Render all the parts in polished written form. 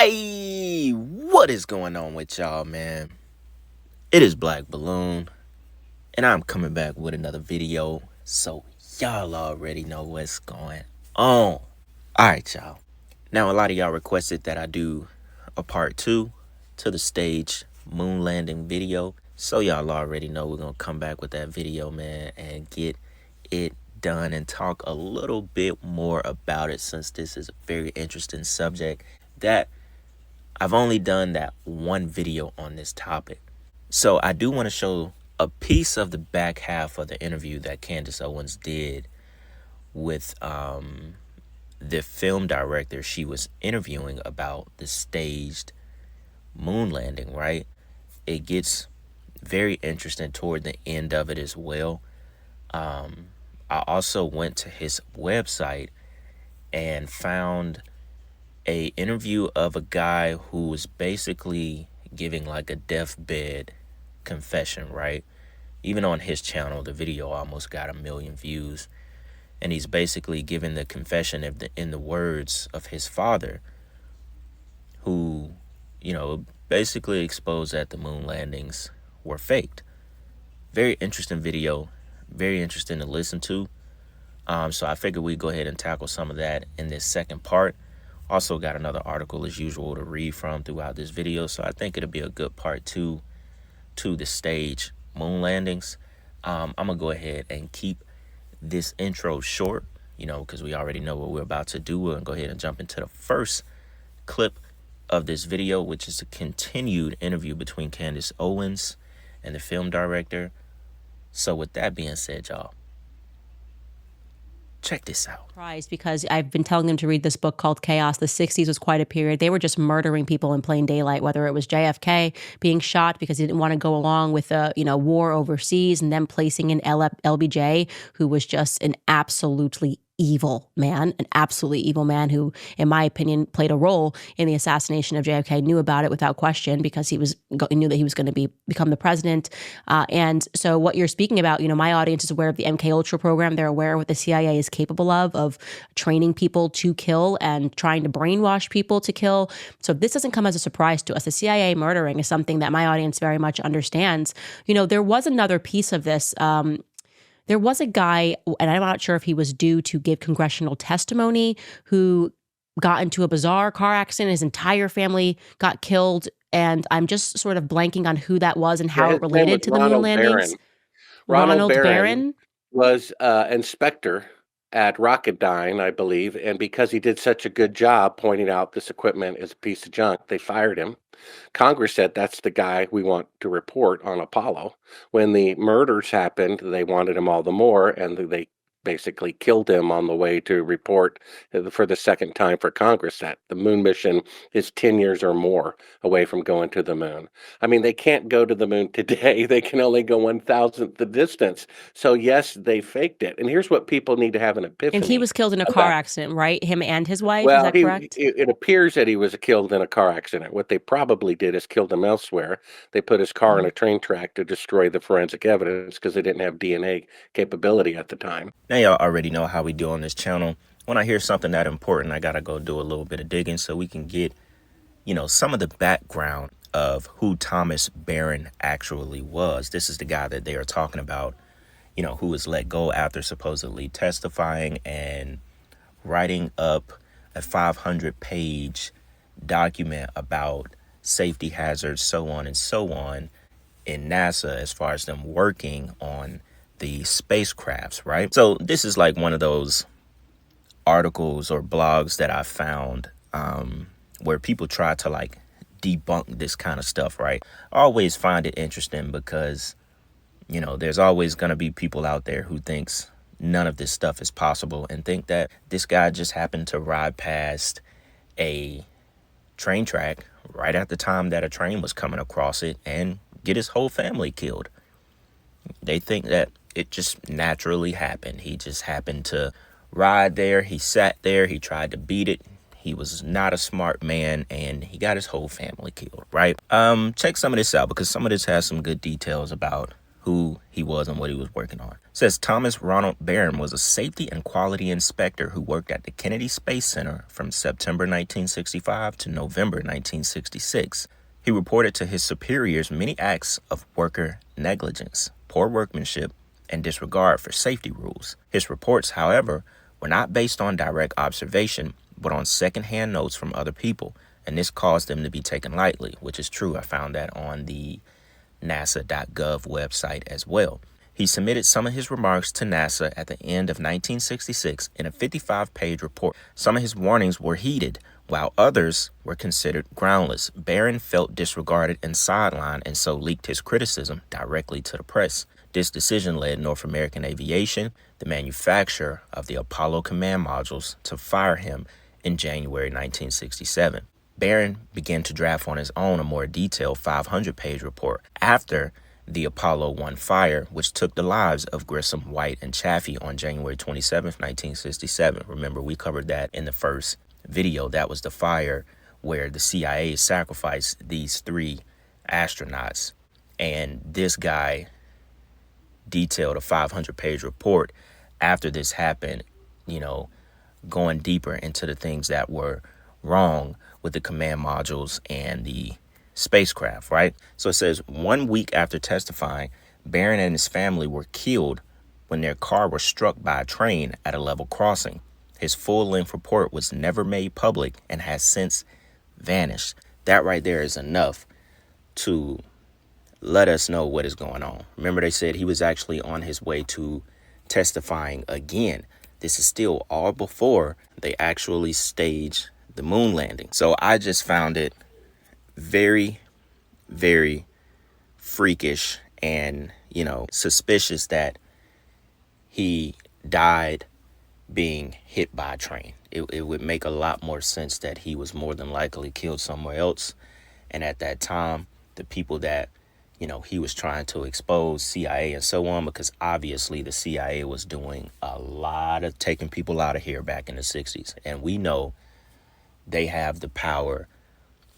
Hey, what is going on with y'all, man? It is Black Balloon, and I'm coming back with another video, so y'all already know what's going on. Alright, y'all. Now, a lot of y'all requested that I do a part 2 to the stage moon landing video, so y'all already know we're gonna come back with that video, man, and get it done and talk a little bit more about it, since this is a very interesting subject that I've only done that one video on this topic. So I do want to show a piece of the back half of the interview that Candace Owens did with the film director she was interviewing about the staged moon landing, right? It gets very interesting toward the end of it as well. I also went to his website and found a interview of a guy who was basically giving like a deathbed confession, right? Even on his channel, the video almost got 1 million views, and he's basically giving the confession in the words of his father, who, basically exposed that the moon landings were faked. Very interesting video, very interesting to listen to. So I figured we'd go ahead and tackle some of that in this second part. Also got another article as usual to read from throughout this video, so I think it'll be a good part 2 to the stage moon landings. I'm gonna go ahead and keep this intro short, because we already know what we're about to do. We're gonna go ahead and jump into the first clip of this video, which is a continued interview between Candace Owens and the film director. So with that being said, y'all, check this out. Because I've been telling them to read this book called Chaos. The 60s was quite a period. They were just murdering people in plain daylight, whether it was JFK being shot because he didn't want to go along with a war overseas, and then placing in LBJ, who was just an absolutely evil man who, in my opinion, played a role in the assassination of JFK, knew about it without question because he knew that he was going to become the president. And so what you're speaking about, my audience is aware of the MK Ultra program. They're aware of what the CIA is capable of training people to kill and trying to brainwash people to kill. So this doesn't come as a surprise to us. The CIA murdering is something that my audience very much understands. There was another piece of this. There was a guy, and I'm not sure if he was due to give congressional testimony, who got into a bizarre car accident. His entire family got killed, and I'm just sort of blanking on who that was and how it related to the moon landings. Ronald Barron was inspector at Rocketdyne, I believe, and because he did such a good job pointing out this equipment is a piece of junk, they fired him. Congress said that's the guy we want to report on Apollo. When the murders happened, they wanted him all the more, and they basically killed him on the way to report for the second time for Congress that the moon mission is 10 years or more away from going to the moon. I mean, they can't go to the moon today. They can only go 1,000th the distance. So yes, they faked it. And here's what people need to have an epiphany. And he was killed in a car accident, right? Him and his wife, well, is that correct? It appears that he was killed in a car accident. What they probably did is killed him elsewhere. They put his car on a train track to destroy the forensic evidence because they didn't have DNA capability at the time. Now y'all already know how we do on this channel. When I hear something that important, I gotta go do a little bit of digging so we can get, some of the background of who Thomas Barron actually was. This is the guy that they are talking about, who was let go after supposedly testifying and writing up a 500-page document about safety hazards, so on and so on, in NASA as far as them working on the spacecrafts, right? So this is like one of those articles or blogs that I found where people try to like debunk this kind of stuff, right? I always find it interesting because, there's always going to be people out there who thinks none of this stuff is possible and think that this guy just happened to ride past a train track right at the time that a train was coming across it and get his whole family killed. They think that it just naturally happened. He just happened to ride there. He sat there. He tried to beat it. He was not a smart man, and he got his whole family killed, right? Check some of this out because some of this has some good details about who he was and what he was working on. It says Thomas Ronald Barron was a safety and quality inspector who worked at the Kennedy Space Center from September 1965 to November 1966. He reported to his superiors many acts of worker negligence, poor workmanship, and disregard for safety rules. His reports, however, were not based on direct observation, but on secondhand notes from other people, and this caused them to be taken lightly, which is true. I found that on the NASA.gov website as well. He submitted some of his remarks to NASA at the end of 1966 in a 55-page report. Some of his warnings were heeded, while others were considered groundless. Barron felt disregarded and sidelined, and so leaked his criticism directly to the press. This decision led North American Aviation, the manufacturer of the Apollo command modules, to fire him in January 1967. Barron began to draft on his own a more detailed 500-page report after the Apollo 1 fire, which took the lives of Grissom, White, and Chaffee on January 27, 1967. Remember, we covered that in the first video. That was the fire where the CIA sacrificed these 3 astronauts. And this guy detailed a 500-page report after this happened, going deeper into the things that were wrong with the command modules and the spacecraft, right? So it says 1 week after testifying, Barron and his family were killed when their car was struck by a train at a level crossing. His full-length report was never made public and has since vanished. That right there is enough to let us know what is going on. Remember, they said he was actually on his way to testifying again. This is still all before they actually staged the moon landing. So I just found it very, very freakish and, suspicious that he died being hit by a train. It would make a lot more sense that he was more than likely killed somewhere else. And at that time, the people that, he was trying to expose, CIA and so on, because obviously the CIA was doing a lot of taking people out of here back in the 60s. And we know they have the power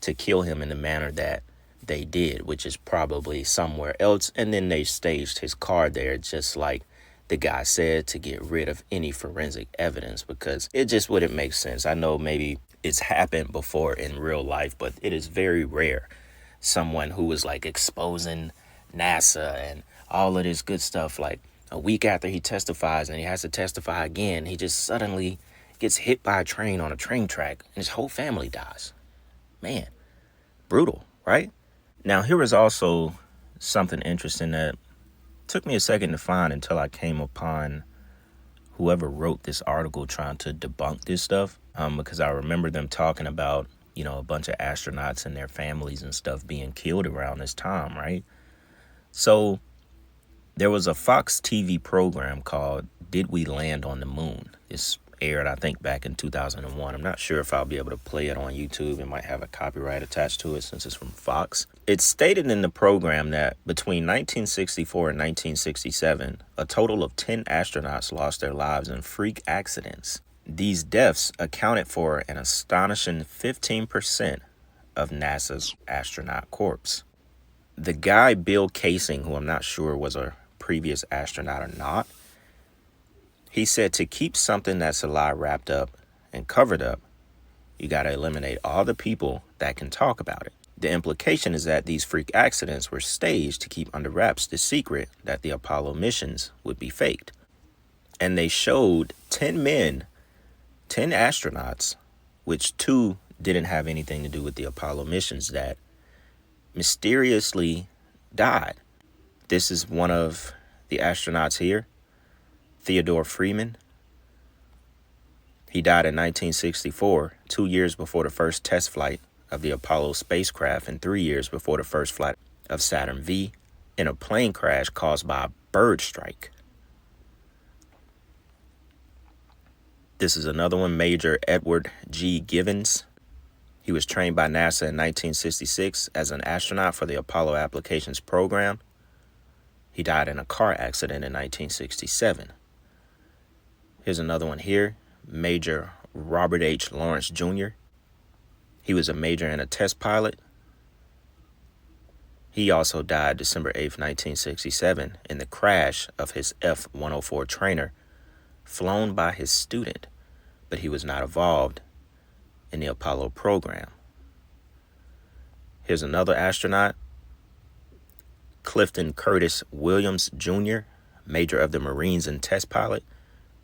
to kill him in the manner that they did, which is probably somewhere else. And then they staged his car there, just like the guy said, to get rid of any forensic evidence, because it just wouldn't make sense. I know maybe it's happened before in real life, but it is very rare. Someone who was like exposing NASA and all of this good stuff, like a week after he testifies and he has to testify again, he just suddenly gets hit by a train on a train track and his whole family dies. Man, brutal, right? Now, here is also something interesting that took me a second to find until I came upon whoever wrote this article trying to debunk this stuff, because I remember them talking about, a bunch of astronauts and their families and stuff being killed around this time, right? So there was a Fox TV program called Did We Land on the Moon? This aired, I think, back in 2001. I'm not sure if I'll be able to play it on YouTube. It might have a copyright attached to it since it's from Fox. It stated in the program that between 1964 and 1967, a total of 10 astronauts lost their lives in freak accidents. These deaths accounted for an astonishing 15% of NASA's astronaut corps. The guy, Bill Casing, who I'm not sure was a previous astronaut or not, he said to keep something that's a lie wrapped up and covered up, you got to eliminate all the people that can talk about it. The implication is that these freak accidents were staged to keep under wraps the secret that the Apollo missions would be faked. And they showed 10 astronauts, which 2 didn't have anything to do with the Apollo missions, that mysteriously died. This is one of the astronauts here, Theodore Freeman. He died in 1964, 2 years before the first test flight of the Apollo spacecraft and 3 years before the first flight of Saturn V in a plane crash caused by a bird strike. This is another one, Major Edward G. Givens. He was trained by NASA in 1966 as an astronaut for the Apollo Applications Program. He died in a car accident in 1967. Here's another one here, Major Robert H. Lawrence Jr. He was a major and a test pilot. He also died December 8th, 1967, in the crash of his F-104 trainer, flown by his student, but he was not involved in the Apollo program. Here's another astronaut, Clifton Curtis Williams, Jr., major of the Marines and test pilot,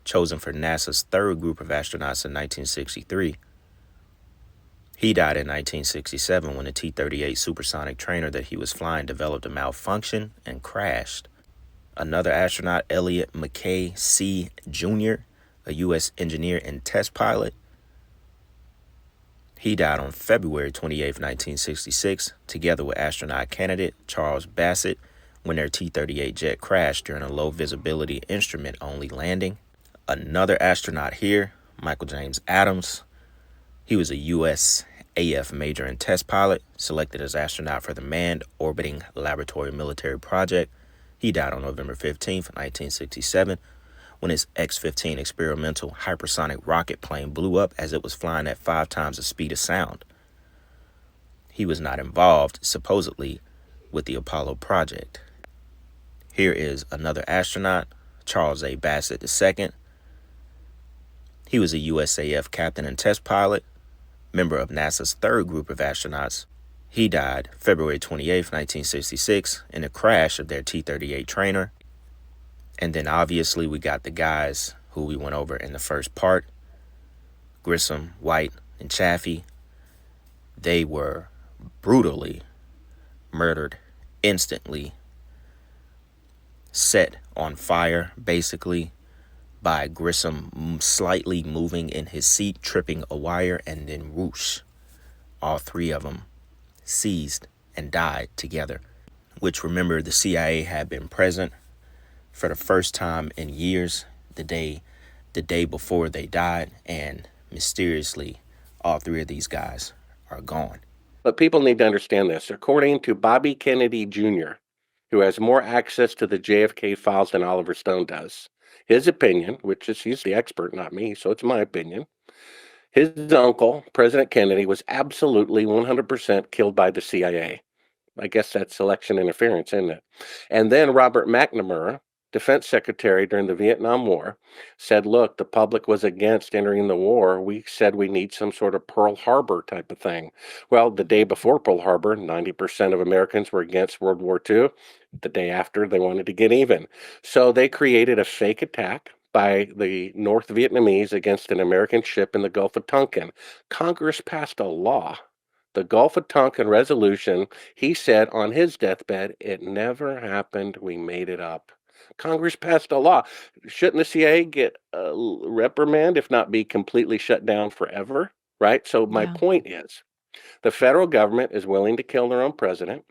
chosen for NASA's third group of astronauts in 1963. He died in 1967 when the T-38 supersonic trainer that he was flying developed a malfunction and crashed. Another astronaut, Elliot McKay C. Jr., a U.S. engineer and test pilot, he died on February 28, 1966, together with astronaut candidate Charles Bassett, when their T-38 jet crashed during a low-visibility instrument-only landing. Another astronaut here, Michael James Adams. He was a U.S. AF major and test pilot, selected as astronaut for the Manned Orbiting Laboratory Military Project. He died on November 15, 1967, when his X-15 experimental hypersonic rocket plane blew up as it was flying at 5 times the speed of sound. He was not involved, supposedly, with the Apollo project. Here is another astronaut, Charles A. Bassett II. He was a USAF captain and test pilot, member of NASA's third group of astronauts. He died February 28, 1966, in a crash of their T-38 trainer. And then obviously we got the guys who we went over in the first part, Grissom, White, and Chaffee. They were brutally murdered instantly, set on fire, basically, by Grissom slightly moving in his seat, tripping a wire, and then whoosh, all three of them seized and died together. Which, remember, the CIA had been present for the first time in years, the day before they died, and mysteriously, all three of these guys are gone. But people need to understand this. According to Bobby Kennedy Jr., who has more access to the JFK files than Oliver Stone does, his opinion, which is he's the expert, not me, so it's my opinion, his uncle, President Kennedy, was absolutely 100% killed by the CIA. I guess that's election interference, isn't it? And then Robert McNamara, defense secretary during the Vietnam War, said, look, the public was against entering the war. We said we need some sort of Pearl Harbor type of thing. Well, the day before Pearl Harbor, 90% of Americans were against World War II. The day after, they wanted to get even. So they created a fake attack by the North Vietnamese against an American ship in the Gulf of Tonkin. Congress passed a law, the Gulf of Tonkin Resolution. He said on his deathbed, it never happened. We made it up. Congress passed a law. Shouldn't the CIA get a reprimand, if not be completely shut down forever? Right? So my point is, the federal government is willing to kill their own president.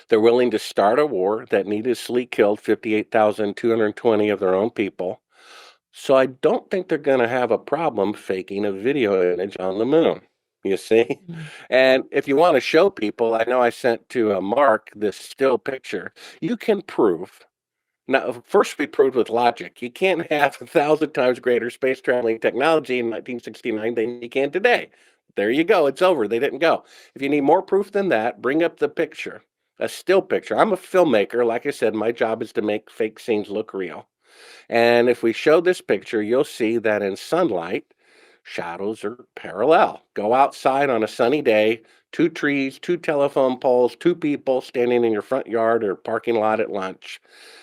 They're willing to start a war that needlessly killed 58,220 of their own people. So I don't think they're going to have a problem faking a video image on the moon. You see? And if you want to show people, I know I sent to Mark this still picture. You can prove. Now, first we proved with logic. You can't have 1,000 times greater space traveling technology in 1969 than you can today. There you go. It's over. They didn't go. If you need more proof than that, bring up the picture, a still picture. I'm a filmmaker. Like I said, my job is to make fake scenes look real. And if we show this picture, you'll see that in sunlight, shadows are parallel. Go outside on a sunny day, 2 trees, 2 telephone poles, 2 people standing in your front yard or parking lot at lunch.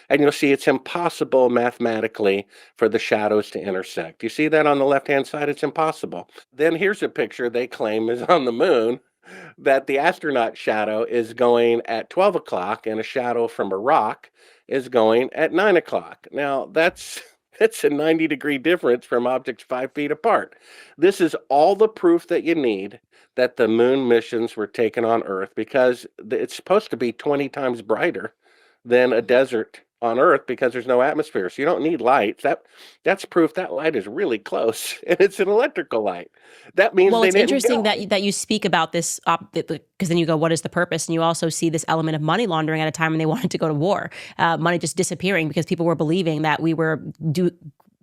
And you'll see it's impossible mathematically for the shadows to intersect. You see that on the left-hand side? It's impossible. Then here's a picture they claim is on the moon, that the astronaut shadow is going at 12 o'clock and a shadow from a rock is going at 9 o'clock. Now, that's a 90-degree difference from objects 5 feet apart. This is all the proof that you need that the moon missions were taken on Earth, because it's supposed to be 20 times brighter than a desert on Earth because there's no atmosphere. So you don't need light. That's proof that light is really close, and it's an electrical light. That means well, they it's didn't interesting go. that you speak about this because then you go, what is the purpose? And you also see this element of money laundering at a time when they wanted to go to war, money just disappearing because people were believing that we were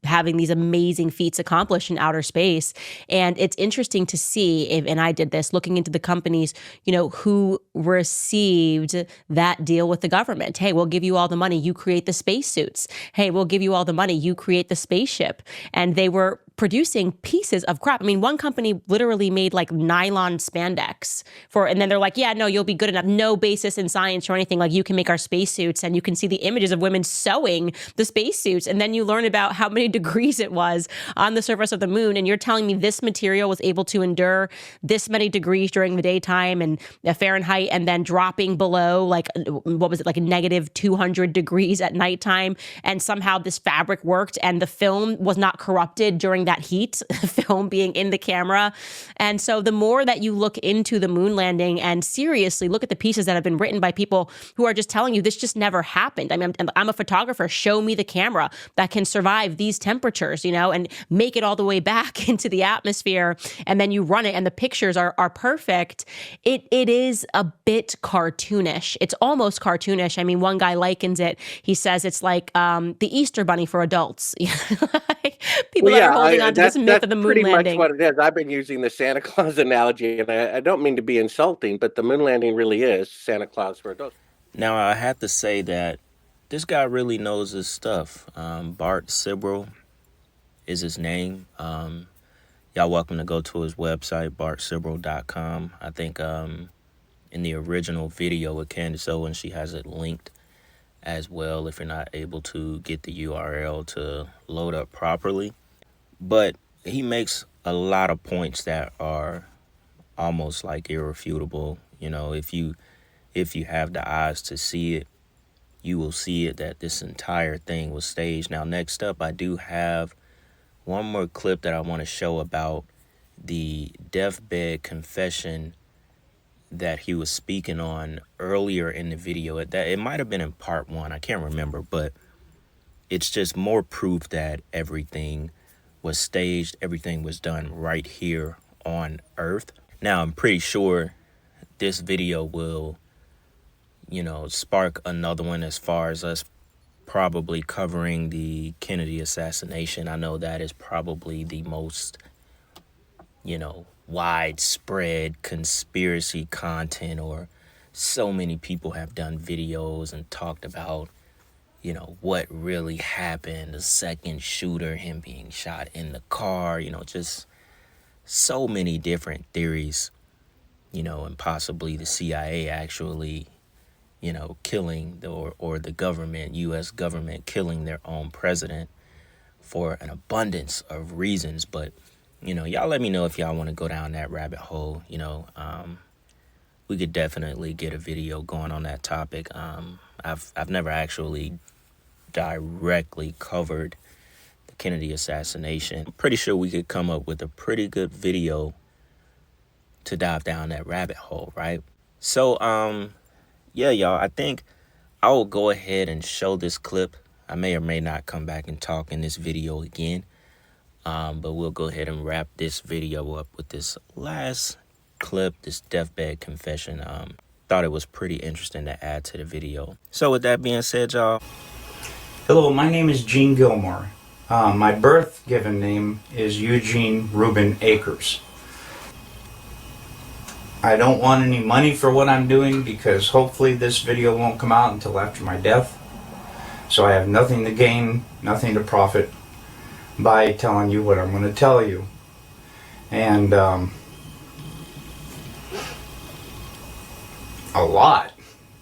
having these amazing feats accomplished in outer space. And it's interesting to see if, and I did this looking into the companies, who received that deal with the government. Hey, we'll give you all the money, you create the spacesuits. Hey, we'll give you all the money, you create the spaceship. And they were producing pieces of crap. I mean, one company literally made like nylon spandex and then they're like, yeah, no, you'll be good enough. No basis in science or anything. Like, you can make our spacesuits, and you can see the images of women sewing the spacesuits. And then you learn about how many degrees it was on the surface of the moon. And you're telling me this material was able to endure this many degrees during the daytime and Fahrenheit, and then dropping below like, what was it, like negative 200 degrees at nighttime. And somehow this fabric worked, and the film was not corrupted during that heat, film being in the camera. And so the more that you look into the moon landing and seriously look at the pieces that have been written by people who are just telling you this just never happened. I mean, I'm a photographer. Show me the camera that can survive these temperatures, and make it all the way back into the atmosphere. And then you run it and the pictures are perfect. It is a bit cartoonish. It's almost cartoonish. I mean, one guy likens it. He says it's like the Easter Bunny for adults. People that are holding on to this myth of the moon landing. That's pretty much what it is. I've been using the Santa Claus analogy, and I don't mean to be insulting, but the moon landing really is Santa Claus for adults. Now, I have to say that this guy really knows his stuff. Bart Cro is his name. Y'all welcome to go to his website, bartcro.com. I think in the original video with Candace Owens, she has it linked as well if you're not able to get the URL to load up properly. But he makes a lot of points that are almost like irrefutable. If you have the eyes to see it, you will see it, that this entire thing was staged. Now, next up, I do have one more clip that I want to show about the deathbed confession that he was speaking on earlier in the video. It might have been in part 1, I can't remember, but it's just more proof that everything was staged, everything was done right here on Earth. Now, I'm pretty sure this video will, spark another one as far as us probably covering the Kennedy assassination. I know that is probably the most, widespread conspiracy content, or so many people have done videos and talked about, what really happened, the second shooter, him being shot in the car, just so many different theories, and possibly the CIA actually, killing or the government, U.S. government killing their own president for an abundance of reasons. But y'all let me know if y'all want to go down that rabbit hole. We could definitely get a video going on that topic. I've never actually directly covered the Kennedy assassination. I'm pretty sure we could come up with a pretty good video to dive down that rabbit hole, right? So, yeah, y'all, I think I will go ahead and show this clip. I may or may not come back and talk in this video again. But we'll go ahead and wrap this video up with this last clip, this deathbed confession. Thought it was pretty interesting to add to the video. So with that being said, y'all. Hello, my name is Gene Gilmore. My birth given name is Eugene Reuben Akers. I don't want any money for what I'm doing because hopefully this video won't come out until after my death. So I have nothing to gain, nothing to profit by telling you what I'm going to tell you. And a lot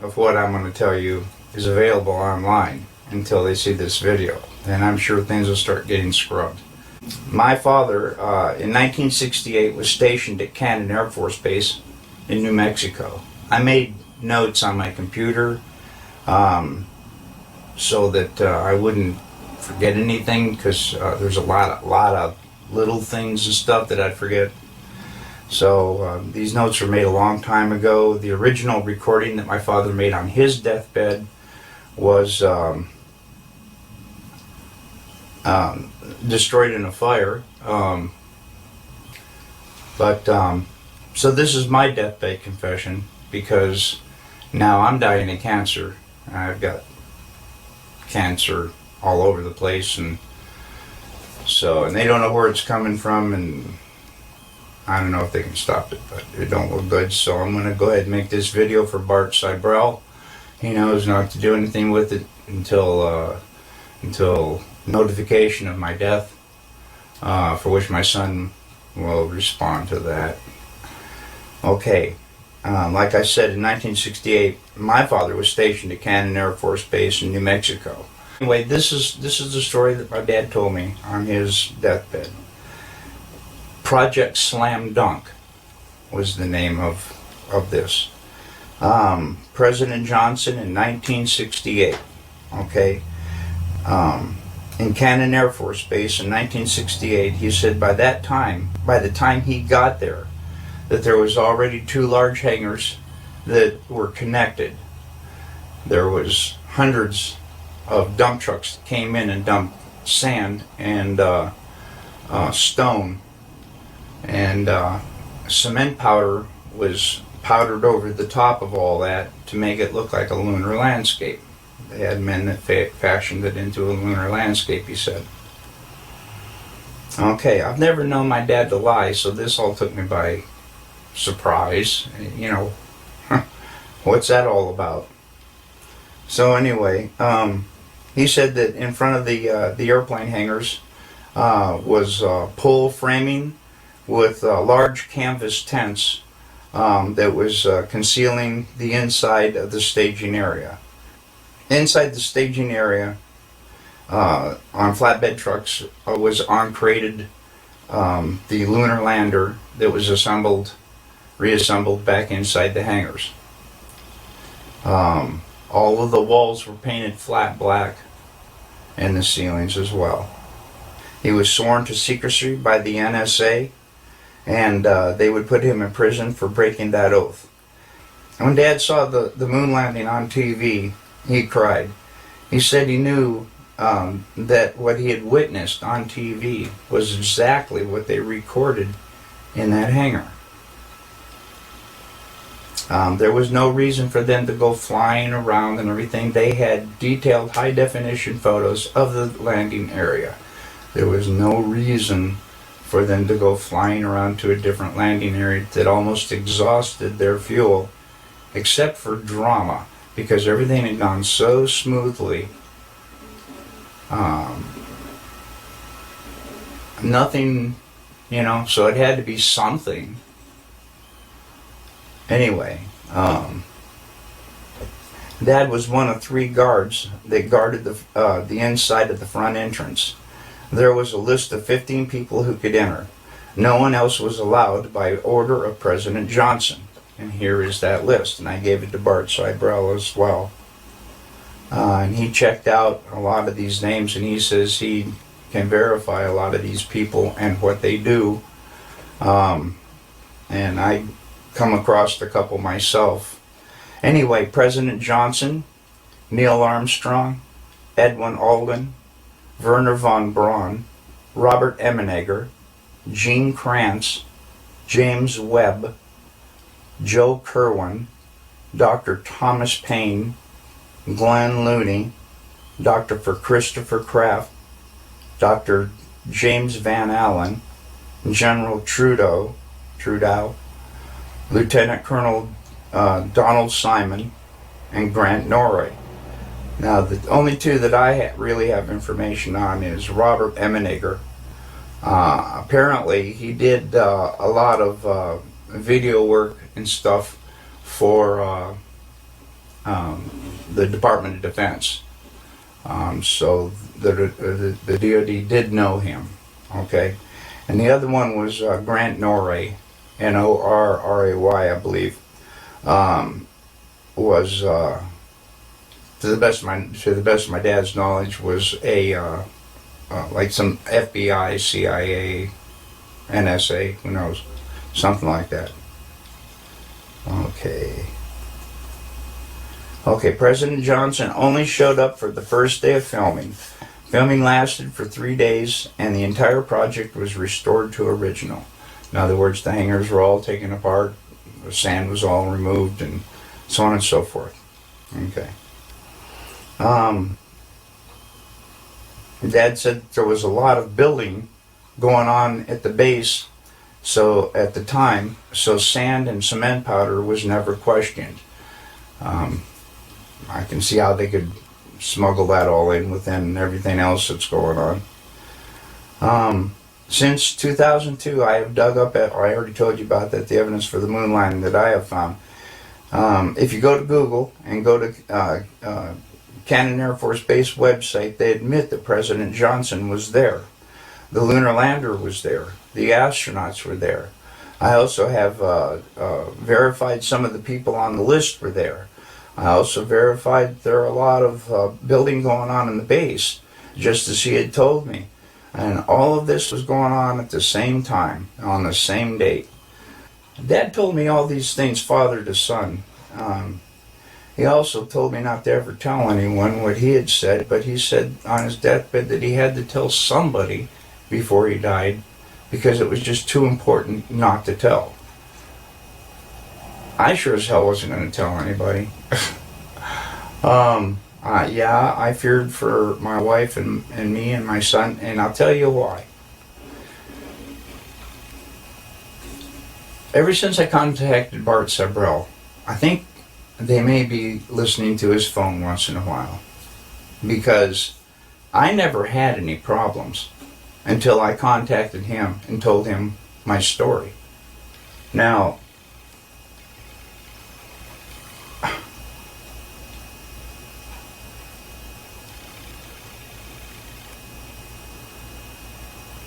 of what I'm going to tell you is available online until they see this video. And I'm sure things will start getting scrubbed. My father, in 1968, was stationed at Cannon Air Force Base in New Mexico. I made notes on my computer so that I wouldn't forget anything, because there's a lot of little things and stuff that I'd forget. So these notes were made a long time ago. The original recording that my father made on his deathbed was destroyed in a fire. So this is my deathbed confession, because now I'm dying of cancer. I've got cancer all over the place, and So, and they don't know where it's coming from, and I don't know if they can stop it, but it don't look good. So I'm going to go ahead and make this video for Bart Cro. He knows not to do anything with it until notification of my death, for which my son will respond to that. Okay, like I said, in 1968, my father was stationed at Cannon Air Force Base in New Mexico. Anyway, this is the story that my dad told me on his deathbed. Project Slam Dunk was the name of this. President Johnson in 1968, okay, in Cannon Air Force Base in 1968, he said by the time he got there, that there was already 2 large hangars that were connected. There was hundreds of dump trucks that came in and dumped sand and stone, and cement powder was powdered over the top of all that to make it look like a lunar landscape. They had men that fashioned it into a lunar landscape, he said. Okay, I've never known my dad to lie, so this all took me by surprise. You know, what's that all about? So anyway, he said that in front of the airplane hangars was pole framing with large canvas tents that was concealing the inside of the staging area. Inside the staging area, on flatbed trucks, was uncrated the lunar lander that was reassembled back inside the hangars. All of the walls were painted flat black, and the ceilings as well. He was sworn to secrecy by the NSA, and they would put him in prison for breaking that oath. When Dad saw the moon landing on TV, he cried. He said he knew that what he had witnessed on TV was exactly what they recorded in that hangar. There was no reason for them to go flying around and everything. They had detailed high-definition photos of the landing area. There was no reason for them to go flying around to a different landing area that almost exhausted their fuel, except for drama, because everything had gone so smoothly. Nothing, you know, so it had to be something. Anyway, Dad was one of 3 guards that guarded the inside of the front entrance. There was a list of 15 people who could enter. No one else was allowed by order of President Johnson. And here is that list, and I gave it to Bart Cro as well. And he checked out a lot of these names, and he says he can verify a lot of these people and what they do. And I come across a couple myself. Anyway, President Johnson, Neil Armstrong, Edwin Aldrin, Werner von Braun, Robert Emenegger, Gene Kranz, James Webb, Joe Kerwin, Dr. Thomas Paine, Glenn Looney, Dr. Christopher Kraft, Dr. James Van Allen, General Trudeau, Lieutenant Colonel Donald Simon, and Grant Norrie. Now, the only 2 that I really have information on is Robert Emenegger. Apparently, he did a lot of video work and stuff for the Department of Defense. So the DoD did know him. Okay, and the other one was Grant Norrie, Norray, I believe. Was to the best of my dad's knowledge, was a like some FBI, CIA, NSA, who knows, something like that. Okay, President Johnson only showed up for the first day of filming. Filming lasted for 3 days, and the entire project was restored to original. In other words, the hangars were all taken apart, the sand was all removed, and so on and so forth. Okay. Dad said there was a lot of building going on at the base, so at the time, so sand and cement powder was never questioned. I can see how they could smuggle that all in within everything else that's going on. Since 2002, I have dug up, I already told you about that, the evidence for the moon landing that I have found. If you go to Google and go to Cannon Air Force Base website, they admit that President Johnson was there. The lunar lander was there. The astronauts were there. I also have verified some of the people on the list were there. I also verified there are a lot of building going on in the base, just as he had told me. And all of this was going on at the same time, on the same date. Dad told me all these things, father to son. He also told me not to ever tell anyone what he had said, but he said on his deathbed that he had to tell somebody before he died because it was just too important not to tell. I sure as hell wasn't going to tell anybody. Yeah, I feared for my wife and me and my son, and I'll tell you why. Ever since I contacted Bart Cro, I think they may be listening to his phone once in a while, because I never had any problems until I contacted him and told him my story. Now,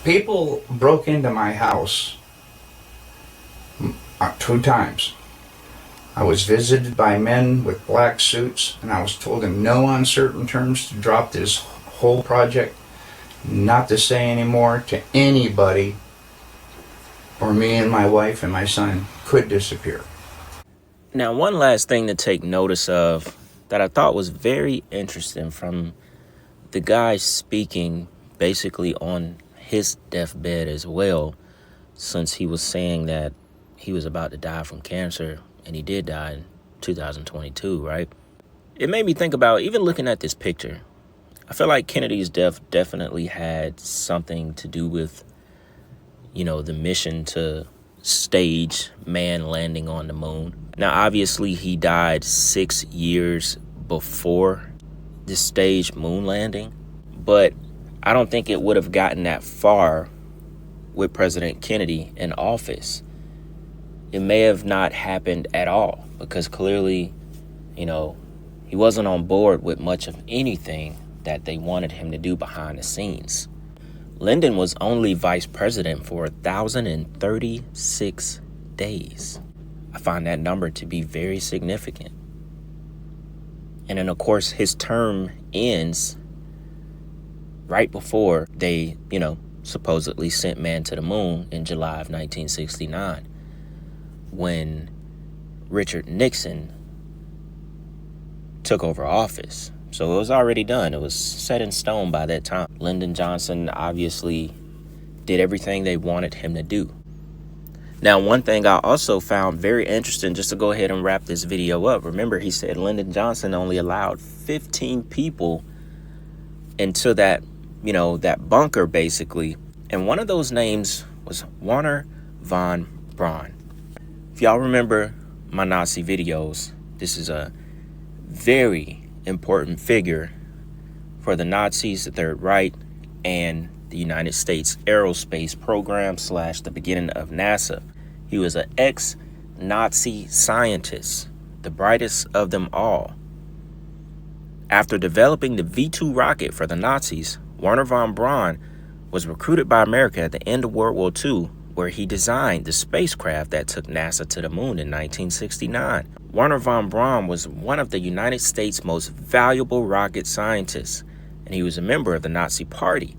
people broke into my house 2 times. I was visited by men with black suits, and I was told in no uncertain terms to drop this whole project, not to say any more to anybody, or me and my wife and my son could disappear. Now, one last thing to take notice of that I thought was very interesting from the guy speaking basically on his deathbed as well, since he was saying that he was about to die from cancer, and he did die in 2022, right? It made me think about, even looking at this picture, I feel like Kennedy's death definitely had something to do with, the mission to stage man landing on the moon. Now, obviously, he died 6 years before the staged moon landing, but I don't think it would have gotten that far with President Kennedy in office. It may have not happened at all, because clearly, he wasn't on board with much of anything that they wanted him to do behind the scenes. Lyndon was only vice president for 1,036 days. I find that number to be very significant. And then, of course, his term ends right before they, supposedly sent man to the moon in July of 1969, when Richard Nixon took over office. So it was already done. It was set in stone by that time. Lyndon Johnson obviously did everything they wanted him to do. Now, one thing I also found very interesting, just to go ahead and wrap this video up. Remember, he said Lyndon Johnson only allowed 15 people into that, that bunker, basically. And one of those names was Wernher von Braun. If y'all remember my Nazi videos, this is a very important figure for the Nazis, the Third Reich, and the United States aerospace program / the beginning of NASA. He was an ex-Nazi scientist, the brightest of them all. After developing the V-2 rocket for the Nazis, Wernher von Braun was recruited by America at the end of World War II, where he designed the spacecraft that took NASA to the moon in 1969. Wernher von Braun was one of the United States' most valuable rocket scientists, and he was a member of the Nazi Party.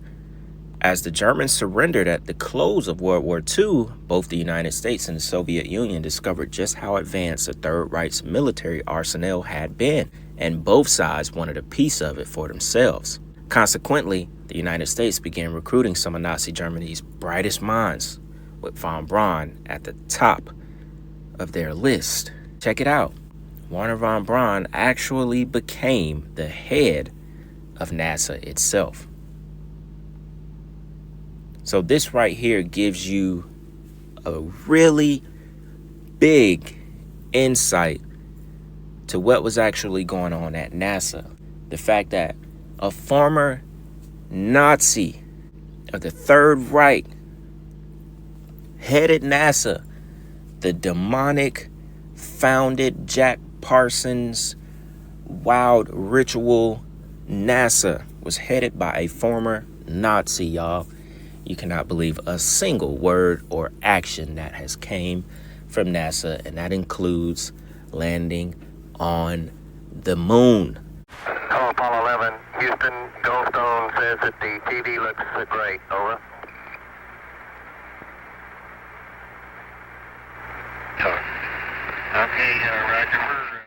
As the Germans surrendered at the close of World War II, both the United States and the Soviet Union discovered just how advanced the Third Reich's military arsenal had been, and both sides wanted a piece of it for themselves. Consequently, the United States began recruiting some of Nazi Germany's brightest minds, with von Braun at the top of their list. Check it out. Wernher von Braun actually became the head of NASA itself. So this right here gives you a really big insight to what was actually going on at NASA. The fact that a former Nazi of the Third Reich headed NASA, the demonic founded Jack Parsons wild ritual NASA was headed by a former Nazi, y'all. You cannot believe a single word or action that has came from NASA, and that includes landing on the moon. Hello, Apollo 11. Houston, Goldstone says that the TV looks great. Over. Okay, Roger.